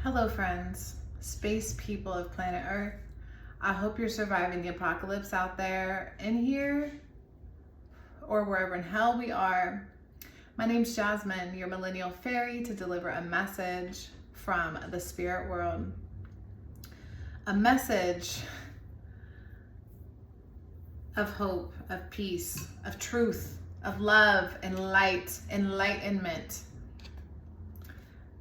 Hello friends, space people of planet Earth. I hope you're surviving the apocalypse out there in here or wherever in hell we are. My name's Jasmine, your millennial fairy, to deliver a message from the spirit world. A message of hope, of peace, of truth, of love and light, enlightenment.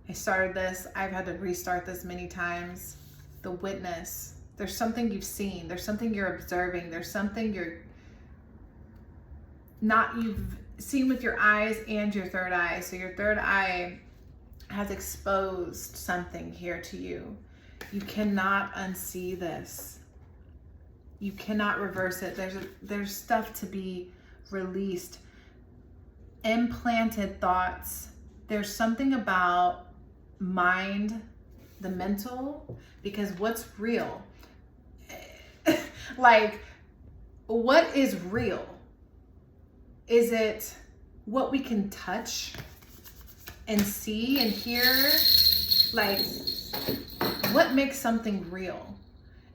I started this, I've had to restart this many times. The witness. There's something you've seen, there's something you're observing, there's something you've seen with your eyes and your third eye. So your third eye has exposed something here to you. You cannot unsee this. You cannot reverse it. There's stuff to be released. Implanted thoughts. There's something about mind, the mental, because what's real? Like, what is real? Is it what we can touch and see and hear? Like, what makes something real?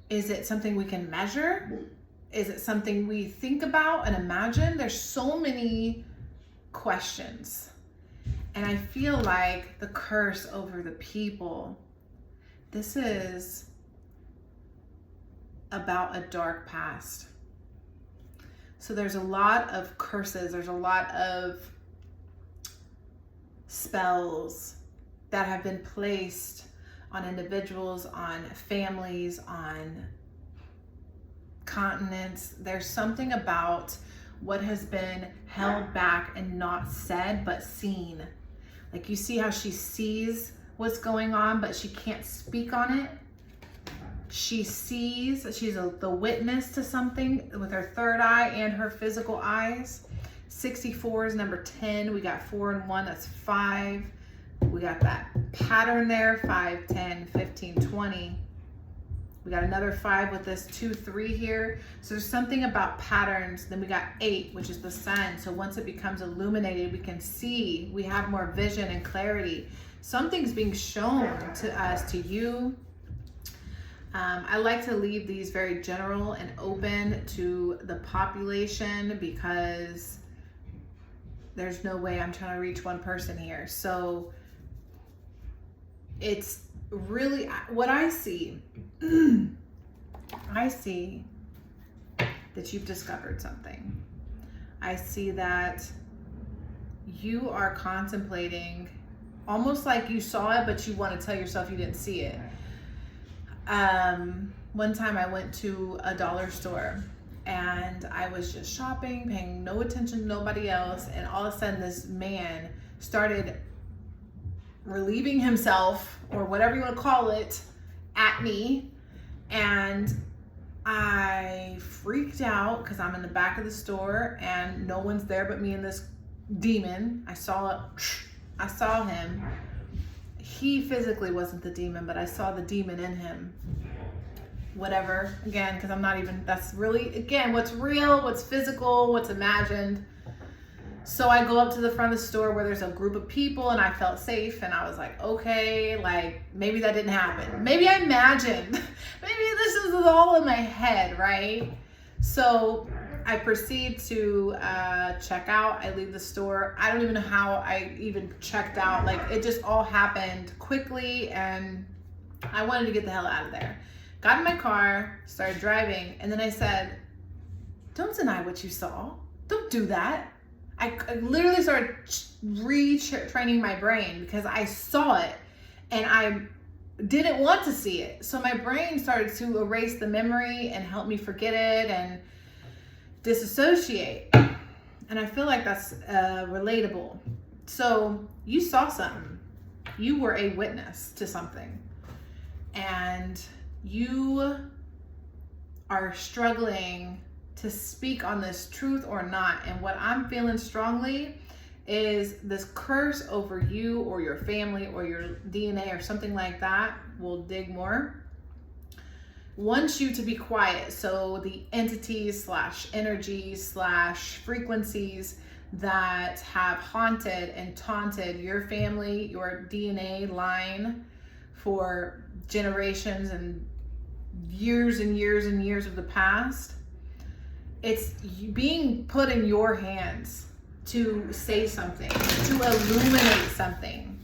Is it something we can measure? Is it something we think about and imagine? There's so many questions. And I feel like the curse over the people, this is about a dark past. So there's a lot of curses, there's a lot of spells that have been placed on individuals, on families, on continents. There's something about what has been held back and not said, but seen. Like, you see how she sees what's going on, but she can't speak on it. She sees, she's the witness to something with her third eye and her physical eyes. 64 is number 10. We got 4 and 1, that's 5. We got that pattern there, 5, 10, 15, 20. We got another 5 with this 2, 3 here. So there's something about patterns. Then we got 8, which is the sun. So once it becomes illuminated, we can see, we have more vision and clarity. Something's being shown to us, to you. I like to leave these very general and open to the population because there's no way I'm trying to reach one person here. So it's really what I see. I see that you've discovered something. I see that you are contemplating, almost like you saw it, but you want to tell yourself you didn't see it. One time I went to a dollar store and I was just shopping, paying no attention to nobody else, and all of a sudden this man started relieving himself, or whatever you want to call it, at me, and I freaked out because I'm in the back of the store and no one's there but me and this demon. I saw him. He physically wasn't the demon, but I saw the demon in him. Whatever, again, because I'm not even, that's really, again, what's real, what's physical, what's imagined. So I go up to the front of the store where there's a group of people and I felt safe, and I was like, okay, like, maybe that didn't happen. Maybe I imagined. Maybe this is all in my head, right? So I proceed to check out. I leave the store. I don't even know how I even checked out. Like, it just all happened quickly and I wanted to get the hell out of there. Got in my car, started driving, and then I said, don't deny what you saw. Don't do that. I literally started retraining my brain because I saw it and I didn't want to see it. So my brain started to erase the memory and help me forget it and disassociate. And I feel like that's relatable. So you saw something. You were a witness to something. And you are struggling to speak on this truth or not. And what I'm feeling strongly is this curse over you or your family or your DNA or something like that. We'll dig more. Wants you to be quiet. So the entities / energies / frequencies that have haunted and taunted your family, your DNA line for generations and years and years and years of the past. It's being put in your hands to say something, to illuminate something,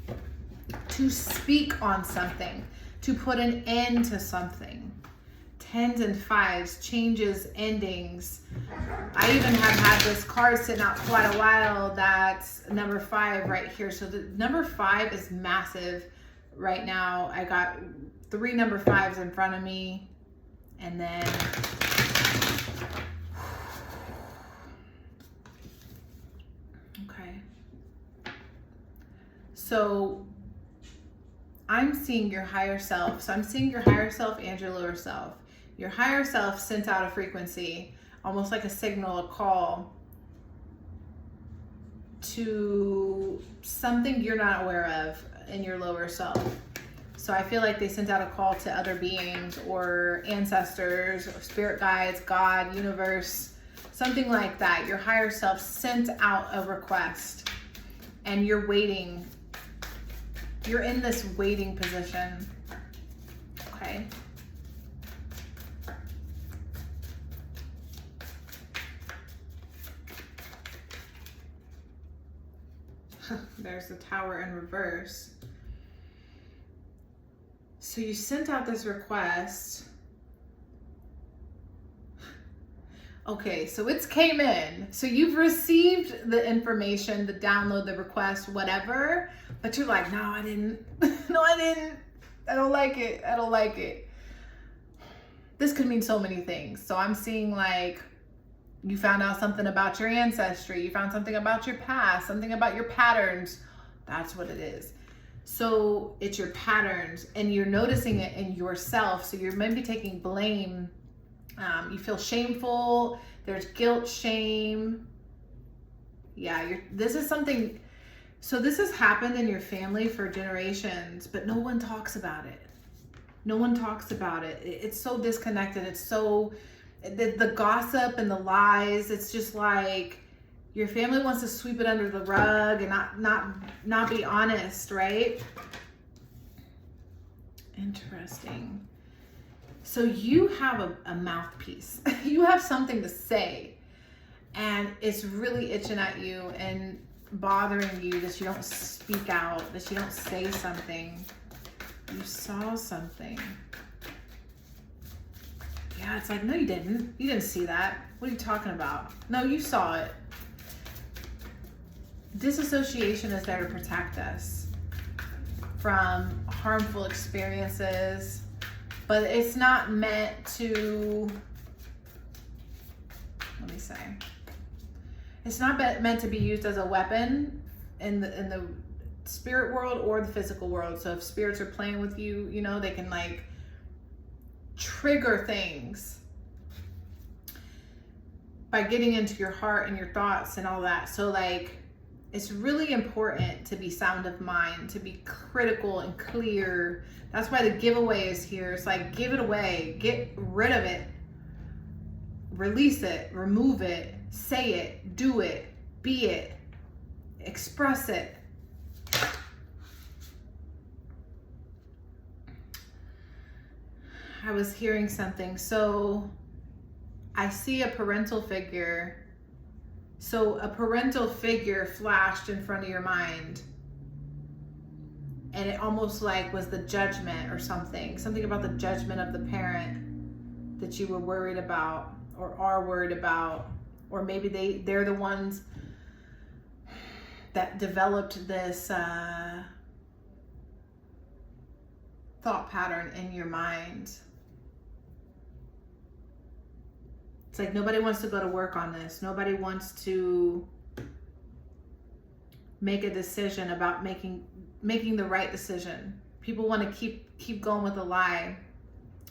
to speak on something, to put an end to something. 10s and 5s, changes, endings. I even have had this card sitting out quite a while. That's number 5 right here. So the number 5 is massive right now. I got 3 number 5s in front of me. And then okay. So I'm seeing your higher self. So I'm seeing your higher self and your lower self. Your higher self sent out a frequency, almost like a signal, a call to something you're not aware of in your lower self. So I feel like they sent out a call to other beings or ancestors or spirit guides, God, universe, something like that. Your higher self sent out a request and you're waiting. You're in this waiting position. Okay. There's the Tower in reverse. So you sent out this request. Okay, so it's came in. So you've received the information, the download, the request, whatever, but you're like, no, I didn't. No, I didn't. I don't like it. I don't like it. This could mean so many things. So I'm seeing like you found out something about your ancestry. You found something about your past, something about your patterns. That's what it is. So it's your patterns and you're noticing it in yourself. So you're maybe taking blame. You feel shameful. There's guilt, shame. Yeah, this is something. So this has happened in your family for generations, but no one talks about it. No one talks about it. It's so disconnected. It's so, the gossip and the lies, it's just like your family wants to sweep it under the rug and not be honest, right? Interesting. So you have a mouthpiece. You have something to say and it's really itching at you and bothering you that you don't speak out, that you don't say something. You saw something. Yeah, it's like, no, you didn't. You didn't see that. What are you talking about? No, you saw it. Disassociation is there to protect us from harmful experiences, but it's not meant to, let me say, it's not meant to be used as a weapon in the spirit world or the physical world. So if spirits are playing with you, you know, they can like trigger things by getting into your heart and your thoughts and all that. So like, it's really important to be sound of mind, to be critical and clear. That's why the giveaway is here. It's like, give it away, get rid of it, release it, remove it, say it, do it, be it, express it. I was hearing something. So I see a parental figure. So a parental figure flashed in front of your mind. And it almost like was the judgment or something. Something about the judgment of the parent that you were worried about or are worried about. Or maybe they're the ones that developed this thought pattern in your mind. It's like nobody wants to go to work on this. Nobody wants to make a decision about making the right decision. People want to keep going with the lie.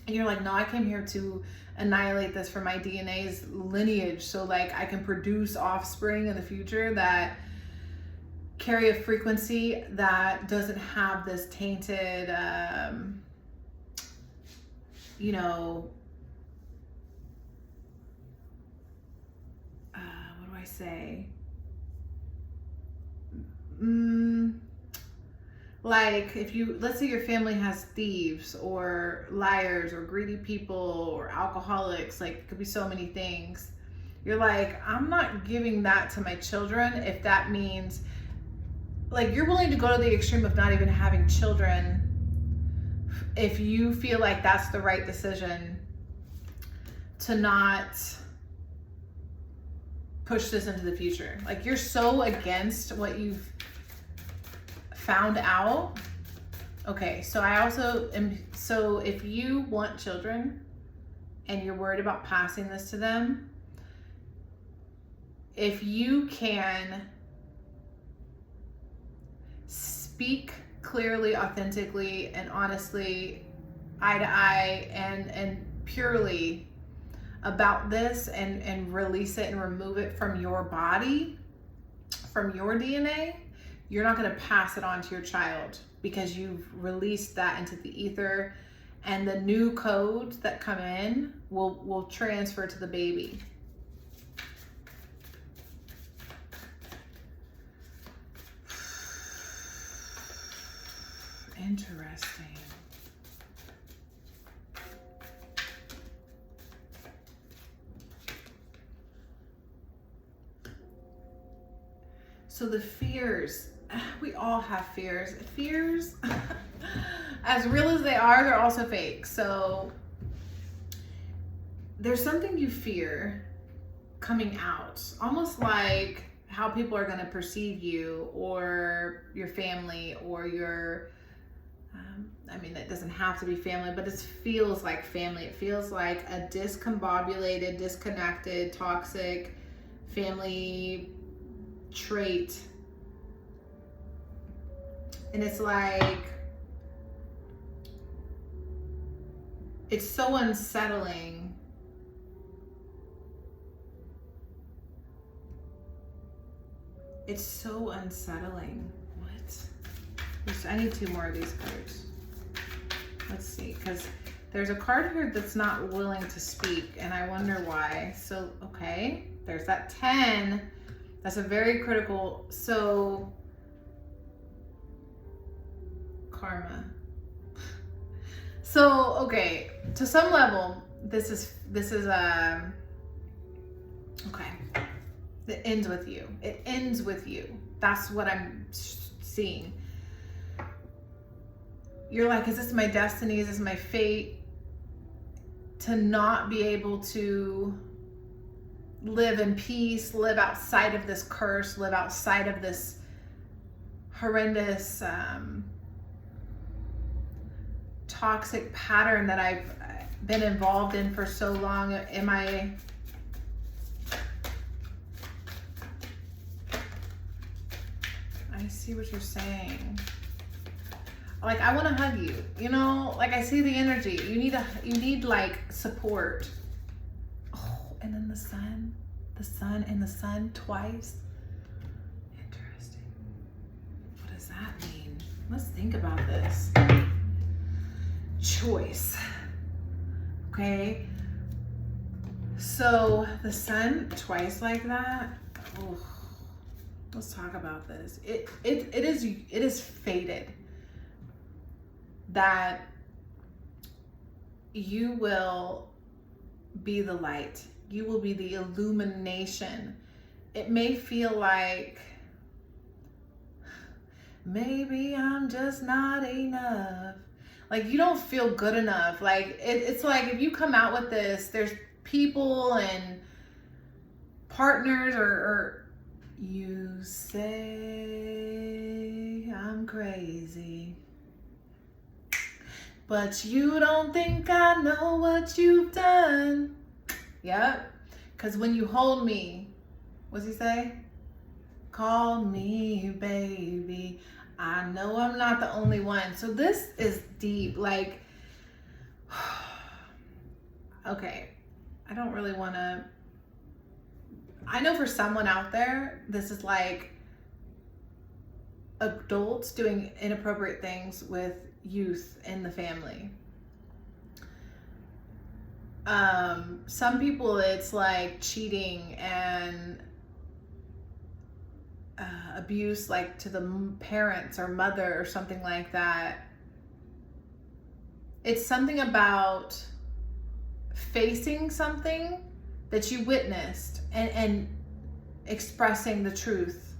And you're like, no, I came here to annihilate this for my DNA's lineage. So like I can produce offspring in the future that carry a frequency that doesn't have this tainted, you know, what do I say? Like if you, let's say your family has thieves or liars or greedy people or alcoholics, like it could be so many things. You're like, I'm not giving that to my children if that means, like, you're willing to go to the extreme of not even having children if you feel like that's the right decision to not push this into the future. Like, you're so against what you've found out. Okay, so I also am, so if you want children and you're worried about passing this to them, if you can speak clearly, authentically, and honestly, eye to eye, and purely about this, and release it and remove it from your body, from your DNA, you're not going to pass it on to your child because you've released that into the ether, and the new codes that come in will transfer to the baby. Interesting. So the fears, we all have fears. Fears, as real as they are, they're also fake. So there's something you fear coming out, almost like how people are going to perceive you or your family or your, I mean, it doesn't have to be family, but it feels like family. It feels like a discombobulated, disconnected, toxic family trait. And it's like, it's so unsettling. It's so unsettling. What? I need 2 more of these cards. Let's see, because there's a card here that's not willing to speak, and I wonder why. So, okay, there's that 10. That's a very critical, so, karma. So, okay, to some level, this is okay. It ends with you. It ends with you. That's what I'm seeing. You're like, is this my destiny? Is this my fate? To not be able to live in peace, live outside of this curse, live outside of this horrendous, toxic pattern that I've been involved in for so long. I see what you're saying. Like, I want to hug you, you know, like I see the energy. You need like support. Oh, and then the sun and the sun twice. Interesting. What does that mean? Let's think about this. Choice. Okay. So the sun twice like that. Oh, let's talk about this. It is fated that you will be the light. You will be the illumination. It may feel like maybe I'm just not enough. Like, you don't feel good enough. Like, it's like if you come out with this, there's people and partners or you say I'm crazy, but you don't think I know what you've done. Yep. Because when you hold me, what's he say? Call me baby. I know I'm not the only one. So this is deep. Like, okay, I don't really want to. I know for someone out there, this is like adults doing inappropriate things with youth in the family. Some people, it's like cheating and abuse, like to the parents or mother or something like that. It's something about facing something that you witnessed and expressing the truth.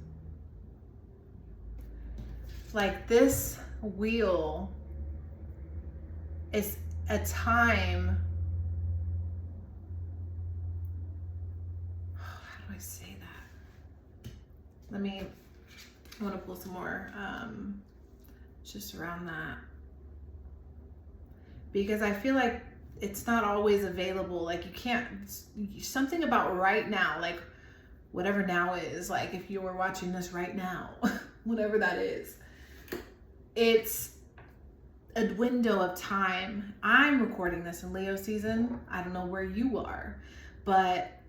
Like this wheel is a time, how do I say that? I want to pull some more just around that, because I feel like it's not always available. Like you can't, something about right now, like whatever now is, like if you were watching this right now, whatever that is, it's a window of time. I'm recording this in Leo season. I don't know where you are, but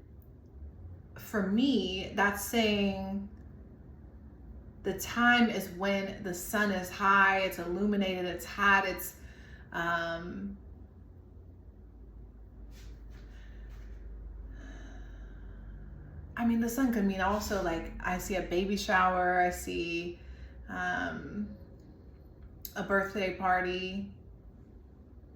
for me, that's saying the time is when the sun is high, it's illuminated, it's hot, it's I mean, the sun could mean also, like, I see a baby shower, I see a birthday party.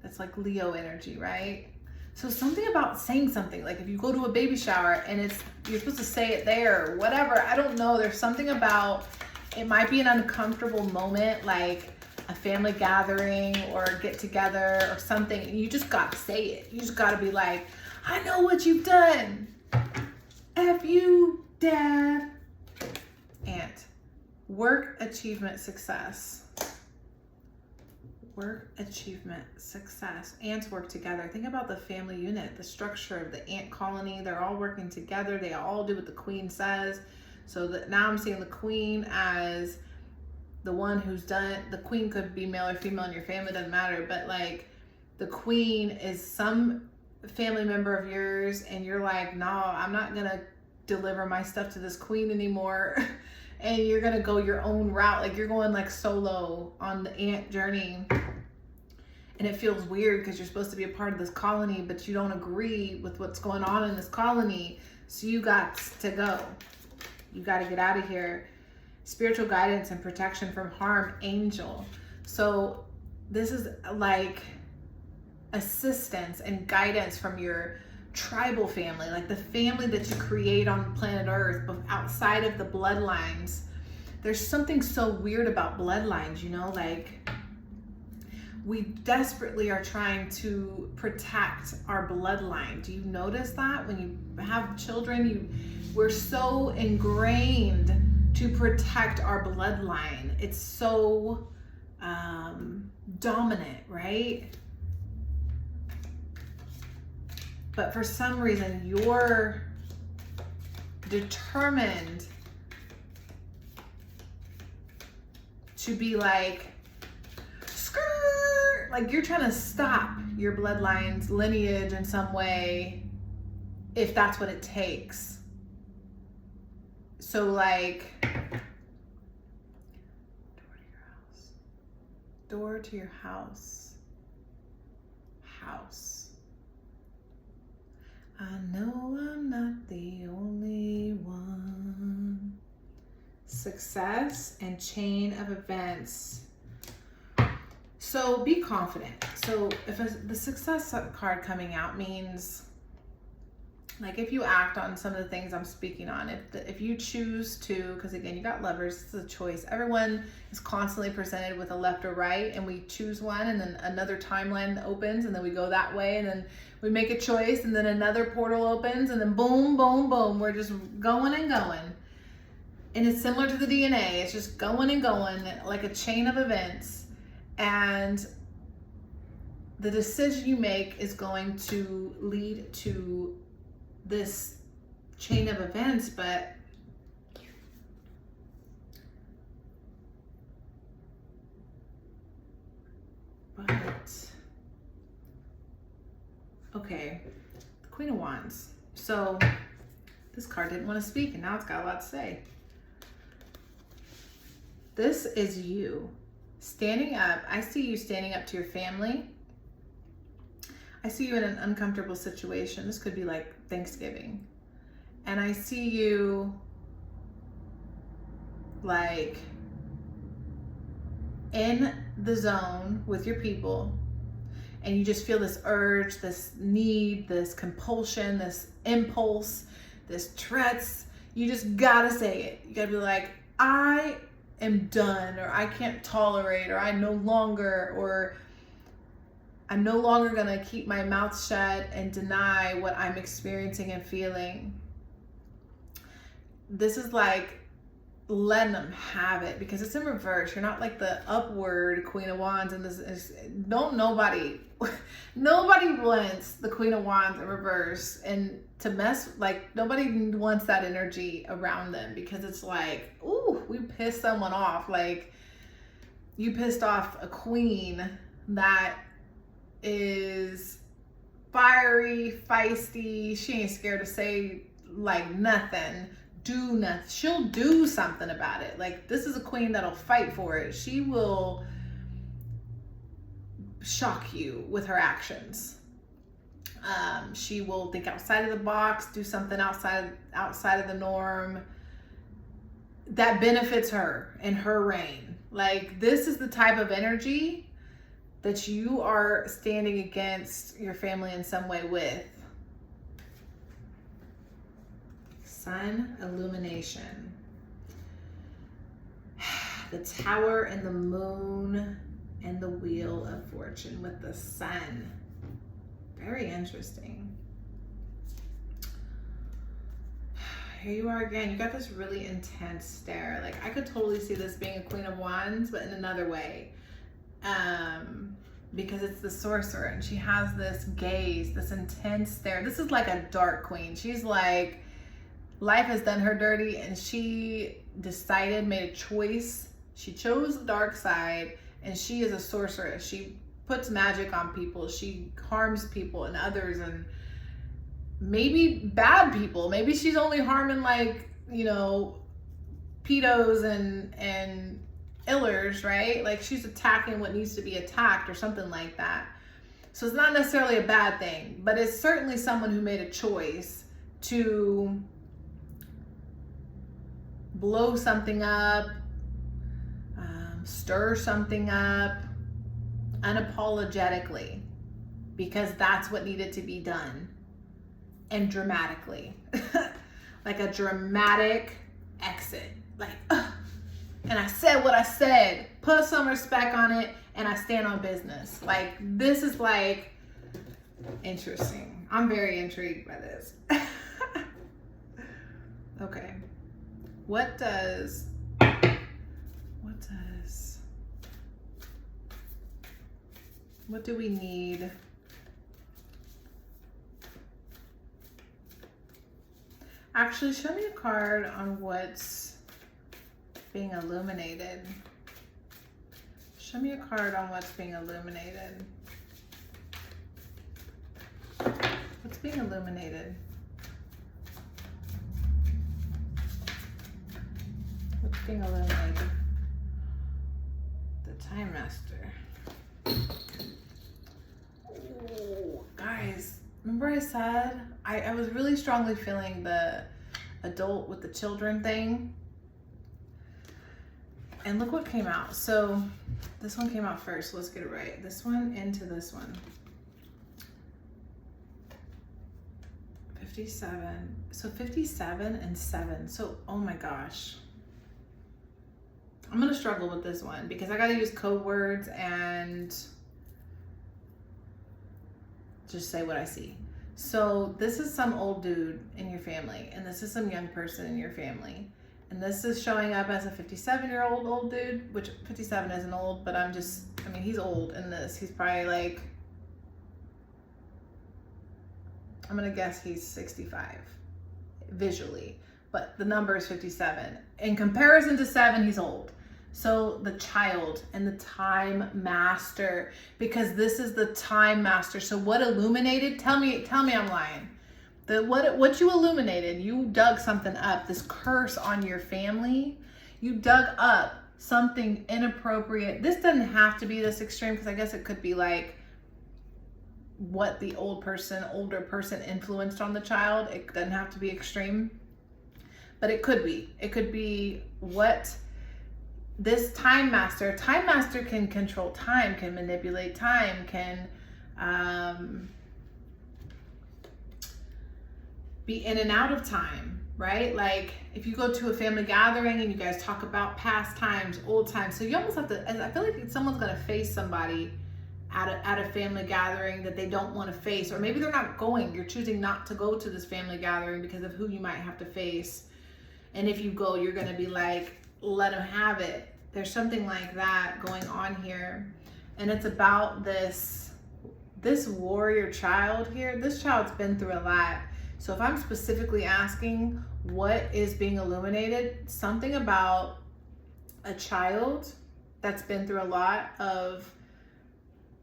That's like Leo energy, right? So something about saying something, like if you go to a baby shower and you're supposed to say it there or whatever, I don't know. There's something about, it might be an uncomfortable moment, like a family gathering or a get together or something. And you just got to say it. You just got to be like, I know what you've done. F you, Dad. Aunt. Work, achievement, success. Work, achievement, success. Ants work together. Think about the family unit, the structure of the ant colony. They're all working together. They all do what the queen says. So that now I'm seeing the queen as the one who's done. The queen could be male or female in your family, doesn't matter. But like the queen is some family member of yours and you're like, no, I'm not gonna deliver my stuff to this queen anymore. And you're gonna go your own route. Like you're going like solo on the ant journey. And it feels weird because you're supposed to be a part of this colony, but you don't agree with what's going on in this colony. So you got to go. You got to get out of here. Spiritual guidance and protection from harm, angel. So this is like assistance and guidance from your tribal family, like the family that you create on planet Earth, but outside of the bloodlines. There's something so weird about bloodlines, you know, like we desperately are trying to protect our bloodline. Do you notice that when you have children, we're so ingrained to protect our bloodline. It's so dominant, right? But for some reason, you're determined to be like, skirt, like you're trying to stop your bloodline's lineage in some way, if that's what it takes. So like, door to your house, house. I know I'm not the only one. Success and chain of events. So be confident. So if the success card coming out means, like if you act on some of the things I'm speaking on, if you choose to, because again, you got Lovers, it's a choice. Everyone is constantly presented with a left or right, and we choose one, and then another timeline opens, and then we go that way, and then we make a choice, and then another portal opens, and then boom, boom, boom. We're just going and going. And it's similar to the DNA. It's just going and going, like a chain of events. And the decision you make is going to lead to this chain of events, but okay, the Queen of Wands. So this card didn't want to speak, and now it's got a lot to say. This is you standing up. I see you standing up to your family. I see you in an uncomfortable situation. This could be like Thanksgiving. And I see you like in the zone with your people, and you just feel this urge, this need, this compulsion, this impulse, this threats, you just gotta say it. You gotta be like, I am done, or I can't tolerate, or I'm no longer gonna keep my mouth shut and deny what I'm experiencing and feeling. This is like letting them have it, because it's in reverse. You're not like the upward Queen of Wands, and this is nobody wants the Queen of Wands in reverse, and to mess, like, nobody wants that energy around them, because it's like, ooh, we pissed someone off. Like, you pissed off a queen that is fiery, feisty. She ain't scared to say like nothing. Do nothing. She'll do something about it. Like, this is a queen that'll fight for it. She will shock you with her actions. She will think outside of the box, do something outside of the norm that benefits her and her reign. Like, this is the type of energy that you are standing against your family in some way with. Sun illumination. The Tower and the Moon and the Wheel of Fortune with the Sun. Very interesting. Here you are again. You got this really intense stare. Like, I could totally see this being a Queen of Wands, but in another way. Because it's the Sorcerer, and she has this gaze, this intense stare. This is like a dark queen. She's like, life has done her dirty, and she decided, made a choice. She chose the dark side, and she is a sorceress. She puts magic on people. She harms people and others, and maybe bad people. Maybe she's only harming, like, you know, pedos and illers, right? Like, she's attacking what needs to be attacked or something like that. So it's not necessarily a bad thing, but it's certainly someone who made a choice to blow something up, stir something up unapologetically, because that's what needed to be done, and dramatically. Like a dramatic exit. Like, and I said what I said, put some respect on it, and I stand on business. Like, this is like interesting. I'm very intrigued by this. Okay. What do we need? Actually, show me a card on what's being illuminated. Show me a card on what's being illuminated. What's being illuminated? What's being illuminated? The Time Master. Ooh, guys, remember I said I was really strongly feeling the adult with the children thing? And look what came out. So this one came out first. Let's get it right. This one into this one. 57. So 57 and 7. So, oh my gosh. I'm going to struggle with this one because I got to use code words and just say what I see. So this is some old dude in your family, and this is some young person in your family. And this is showing up as a 57-year-old old dude, which 57 isn't old, but I mean, he's old in this. He's probably like, I'm going to guess he's 65 visually, but the number is 57. In comparison to 7, he's old. So the child and the Time Master, because this is the Time Master. So what illuminated? Tell me I'm lying. What you illuminated, you dug something up, this curse on your family. You dug up something inappropriate. This doesn't have to be this extreme, because I guess it could be like what the older person influenced on the child. It doesn't have to be extreme, but it could be. It could be what this time master can control time, can manipulate time, can be in and out of time, right? Like if you go to a family gathering and you guys talk about past times, old times, so you almost have to, I feel like someone's gonna face somebody at a family gathering that they don't want to face, or maybe they're not going, you're choosing not to go to this family gathering because of who you might have to face. And if you go, you're gonna be like, let them have it. There's something like that going on here. And it's about this warrior child here. This child's been through a lot. So if I'm specifically asking what is being illuminated, something about a child that's been through a lot of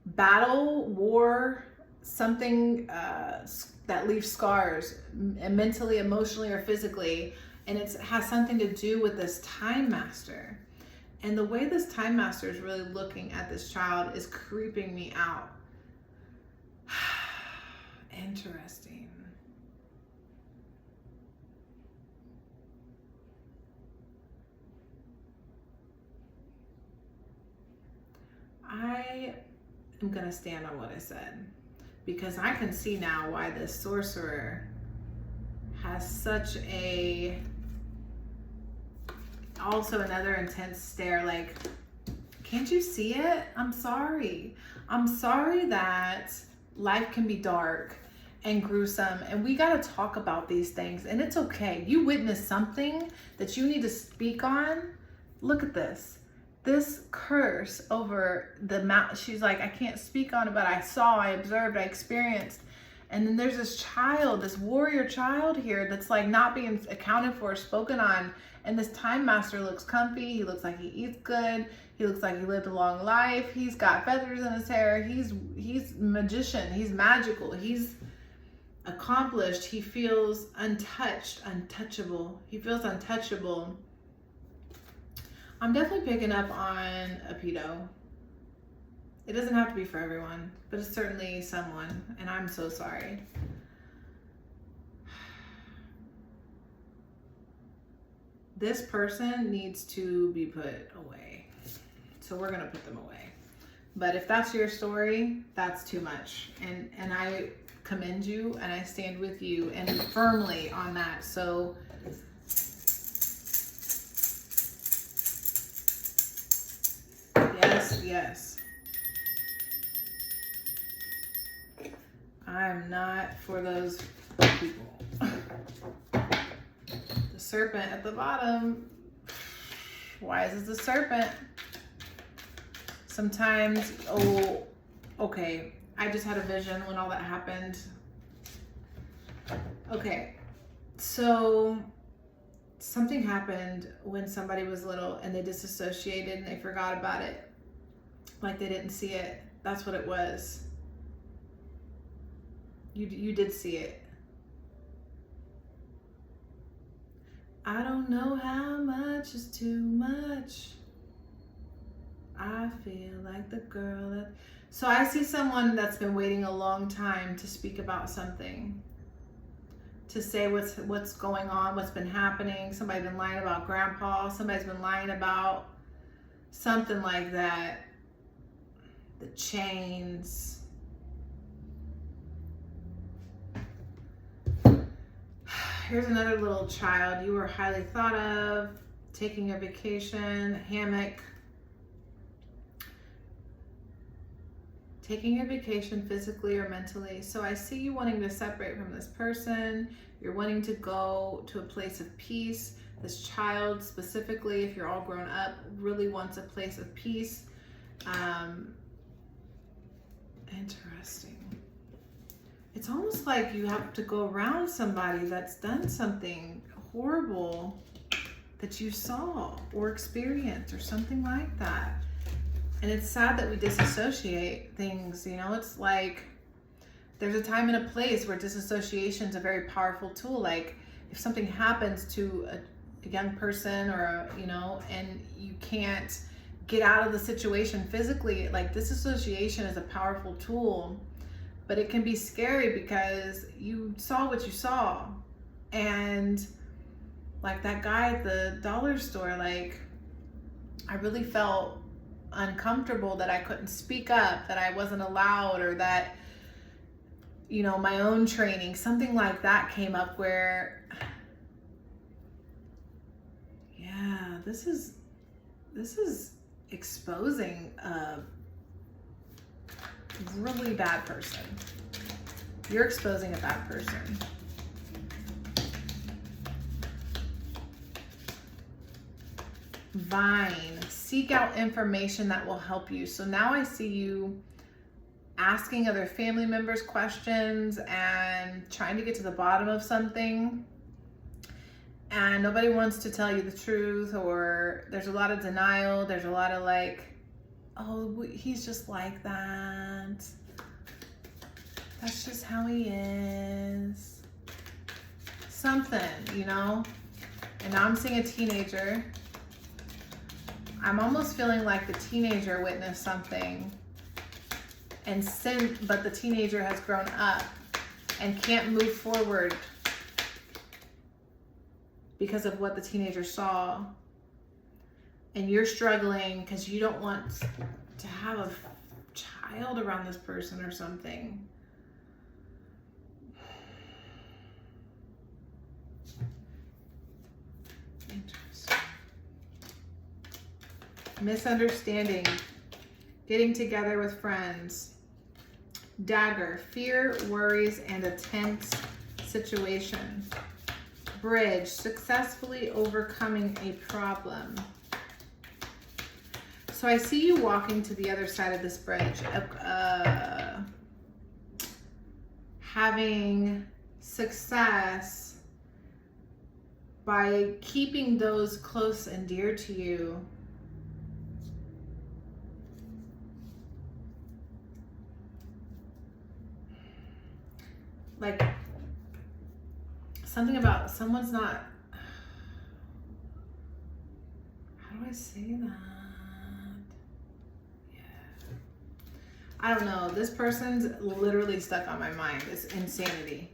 battle, war, something that leaves scars, mentally, emotionally, or physically. And it has something to do with this time master. And the way this time master is really looking at this child is creeping me out. Interesting. I am going to stand on what I said, because I can see now why this sorcerer has such a, also another intense stare. Like, can't you see it? I'm sorry. I'm sorry that life can be dark and gruesome, and we got to talk about these things, and it's okay. You witnessed something that you need to speak on. Look at this. This curse over the mouth. She's like, I can't speak on it, but I saw, I observed, I experienced. And then there's this child, this warrior child here that's like not being accounted for, spoken on. And this time master looks comfy. He looks like he eats good. He looks like he lived a long life. He's got feathers in his hair. He's magician. He's magical. He's accomplished. He feels untouched, untouchable. He feels untouchable. I'm definitely picking up on a pedo. It doesn't have to be for everyone, but it's certainly someone, and I'm so sorry. This person needs to be put away. So we're gonna put them away. But if that's your story, that's too much. And I commend you, and I stand with you and firmly on that. So yes. I'm not for those people. The serpent at the bottom. Why is this the serpent? Sometimes, oh, okay. I just had a vision when all that happened. Okay, so something happened when somebody was little and they disassociated and they forgot about it. Like they didn't see it. That's what it was. You did see it. I don't know how much is too much. I feel like the girl that... So I see someone that's been waiting a long time to speak about something. To say what's going on, what's been happening. Somebody's been lying about grandpa. Somebody's been lying about something like that. The chains. Here's another little child. You were highly thought of, taking a vacation, hammock. Taking a vacation physically or mentally. So I see you wanting to separate from this person. You're wanting to go to a place of peace. This child specifically, if you're all grown up, really wants a place of peace. Interesting. It's almost like you have to go around somebody that's done something horrible that you saw or experienced or something like that. And it's sad that we disassociate things, you know. It's like there's a time and a place where disassociation is a very powerful tool. Like if something happens to a young person or, you know, and you can't get out of the situation physically, like disassociation is a powerful tool. But it can be scary because you saw what you saw. And like that guy at the dollar store, like I really felt uncomfortable that I couldn't speak up, that I wasn't allowed, or that, you know, my own training, something like that came up where, yeah, this is exposing a really bad person. You're exposing a bad person. Vine, seek out information that will help you. So now I see you asking other family members questions and trying to get to the bottom of something, and nobody wants to tell you the truth, or there's a lot of denial. There's a lot of like, oh, he's just like that. That's just how he is. Something, you know? And now I'm seeing a teenager. I'm almost feeling like the teenager witnessed something, but the teenager has grown up and can't move forward because of what the teenager saw. And you're struggling because you don't want to have a child around this person or something. Interesting. Misunderstanding. Getting together with friends. Dagger. Fear, worries, and a tense situation. Bridge. Successfully overcoming a problem. So I see you walking to the other side of this bridge, having success by keeping those close and dear to you. Like something about someone's not, how do I say that? I don't know. This person's literally stuck on my mind. It's insanity.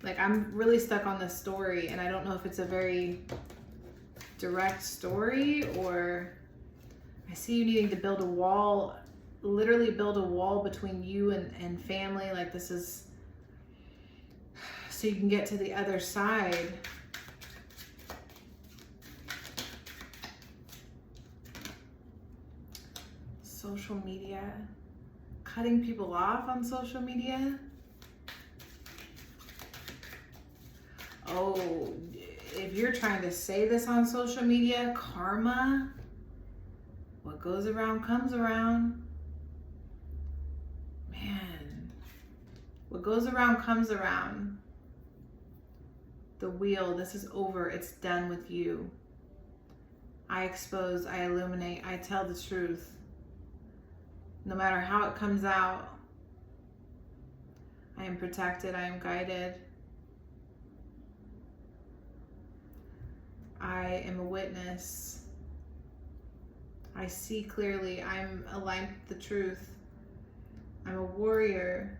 Like, I'm really stuck on this story, and I don't know if it's a very direct story, or I see you needing to build a wall, literally build a wall between you and family. Like, this is so you can get to the other side. Social media. Cutting people off on social media. Oh, if you're trying to say this on social media, karma. What goes around comes around. Man. What goes around comes around. The wheel, this is over. It's done with you. I expose, I illuminate, I tell the truth. No matter how it comes out, I am protected, I am guided. I am a witness. I see clearly, I'm aligned with the truth. I'm a warrior.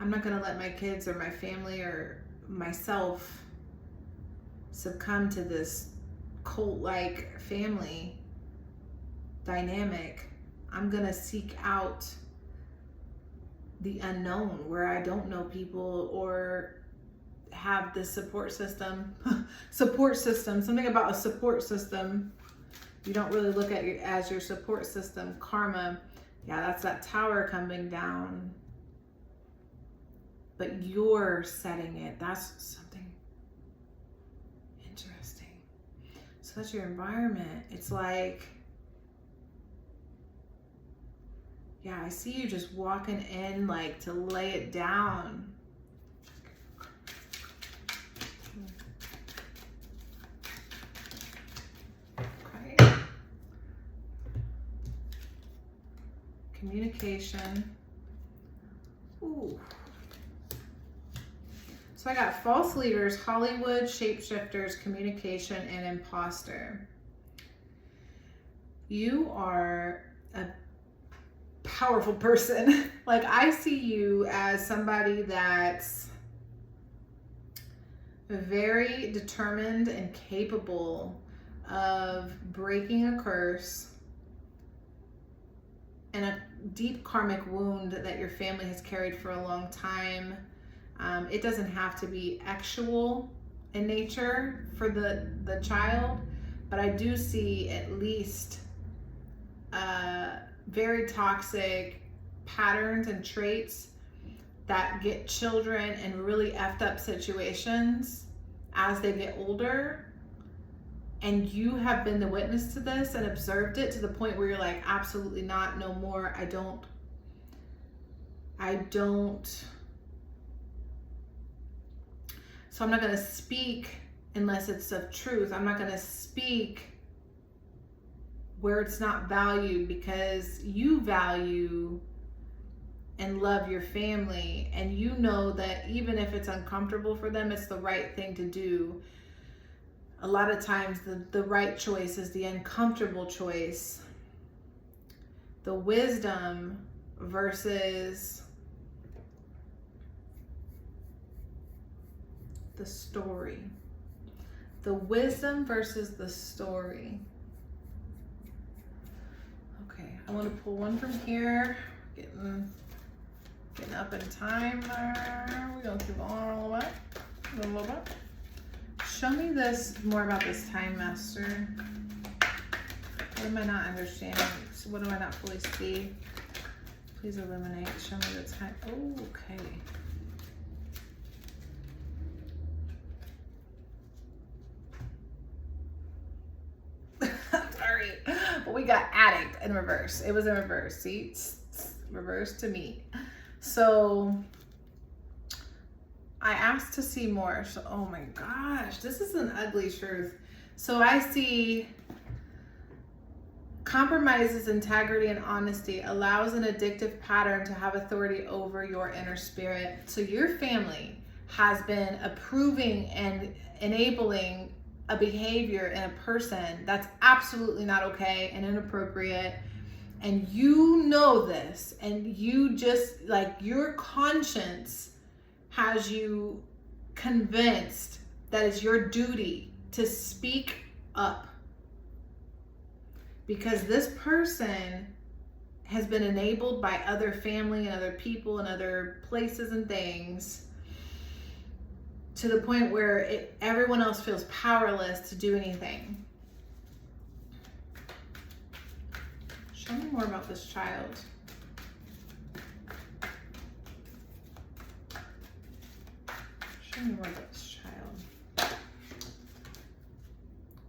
I'm not gonna let my kids or my family or myself succumb to this cult-like family dynamic. I'm gonna seek out the unknown where I don't know people or have this support system. Something about a support system. You don't really look at it as your support system. Karma, yeah, that's that tower coming down. But you're setting it. That's something interesting. So that's your environment. It's like, yeah, I see you just walking in like to lay it down. Okay. Communication. Ooh. So I got false leaders, Hollywood, shapeshifters, communication, and imposter. You are a powerful person. Like, I see you as somebody that's very determined and capable of breaking a curse and a deep karmic wound that your family has carried for a long time. It doesn't have to be actual in nature for the child, but I do see at least very toxic patterns and traits that get children in really effed up situations as they get older. And you have been the witness to this and observed it to the point where you're like, absolutely not, no more. I don't. So I'm not going to speak unless it's of truth. I'm not going to speak where it's not valued, because you value and love your family, and you know that even if it's uncomfortable for them, it's the right thing to do. A lot of times the right choice is the uncomfortable choice. The wisdom versus the story. The wisdom versus the story. Okay, I want to pull one from here. Getting up in time there. We're going to keep on a little bit. Show me this, more about this time master. What am I not understanding? So what do I not fully see? Please illuminate. Show me the time. Oh, okay. Sorry. But we got addict in reverse. It was in reverse. See? Reverse to me. So I asked to see more. So, oh my gosh, this is an ugly truth. So I see compromises integrity and honesty, allows an addictive pattern to have authority over your inner spirit. So your family has been approving and enabling a behavior in a person that's absolutely not okay and inappropriate. And you know this, and you just, like, your conscience has you convinced that it's your duty to speak up, because this person has been enabled by other family and other people and other places and things to the point where everyone else feels powerless to do anything. Show me more about this child. Show me more about this child.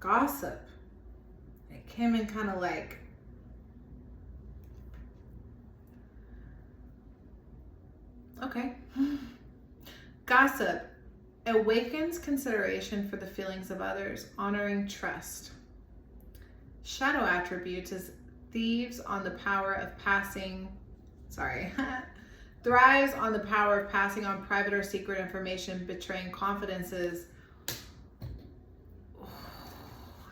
Gossip. It came in kind of like, okay. Gossip awakens consideration for the feelings of others, honoring trust. Shadow attributes is thrives on the power of passing on private or secret information, betraying confidences.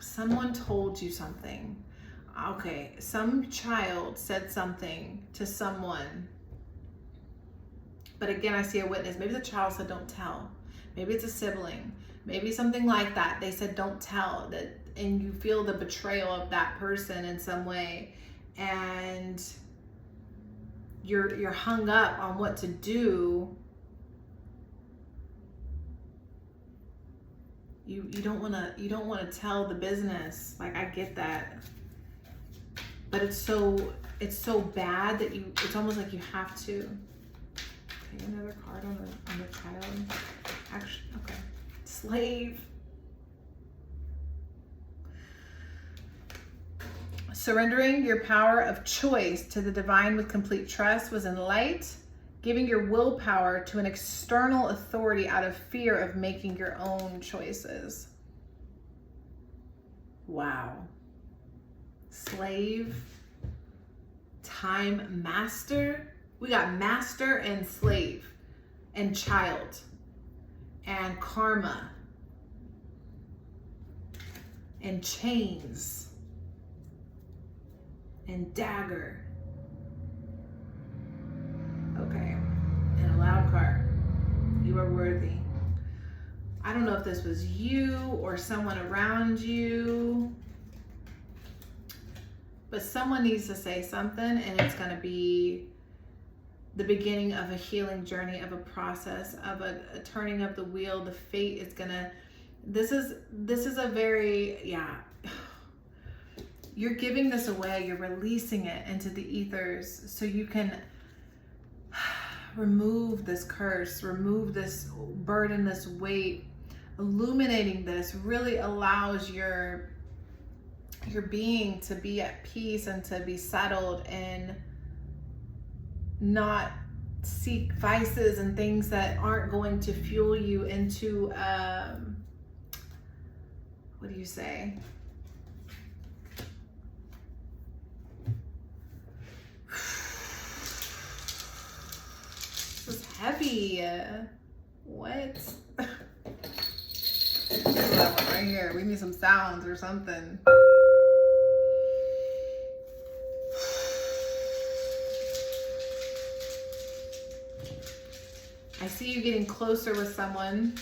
Someone told you something. Okay, some child said something to someone. But again, I see a witness. Maybe the child said, don't tell. Maybe it's a sibling. Maybe something like that. They said, don't tell. And you feel the betrayal of that person in some way, and you're hung up on what to do. You don't want to tell the business. Like, I get that, but it's so bad that it's almost like you have to. Okay, another card on the child. Actually, okay, slave. Surrendering your power of choice to the divine with complete trust was in light, giving your willpower to an external authority out of fear of making your own choices. Wow. Slave, time master. We got master and slave and child and karma and chains and dagger. Okay, and a loud card. You are worthy. I don't know if this was you or someone around you. but someone needs to say something, and it's going to be the beginning of a healing journey, of a process, of a turning of the wheel. The fate is going to, this is a very, yeah, you're giving this away, you're releasing it into the ethers so you can remove this curse, remove this burden, this weight. Illuminating this really allows your being to be at peace and to be settled and not seek vices and things that aren't going to fuel you into what do you say? This is heavy. What? That one right here. We need some sounds or something. I see you getting closer with someone.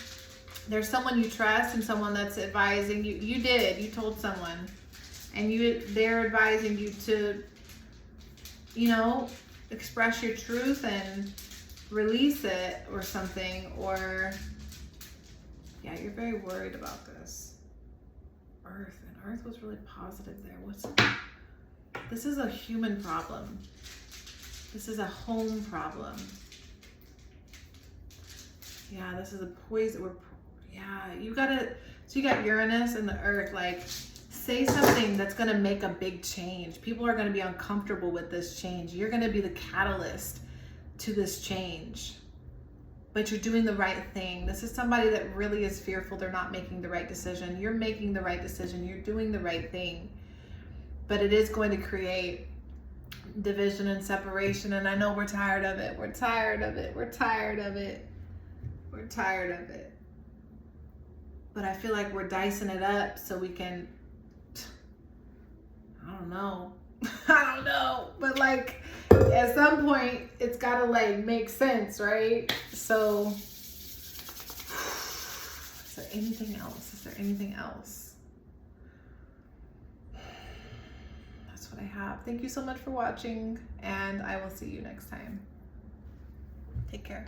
There's someone you trust and someone that's advising you. You told someone, and they're advising you to, you know, express your truth and release it or something. Or yeah, you're very worried about this. Earth, and Earth was really positive there. This is a human problem. This is a home problem. Yeah, this is a poison. Yeah, you got Uranus and the Earth. Like, say something that's going to make a big change. People are going to be uncomfortable with this change. You're going to be the catalyst to this change. But you're doing the right thing. This is somebody that really is fearful they're not making the right decision. You're making the right decision. You're doing the right thing. But it is going to create division and separation. And I know we're tired of it. We're tired of it. We're tired of it. We're tired of it. But I feel like we're dicing it up so we can, I don't know. I don't know. But like, at some point, it's got to like make sense, right? So, is there anything else? Is there anything else? That's what I have. Thank you so much for watching, and I will see you next time. Take care.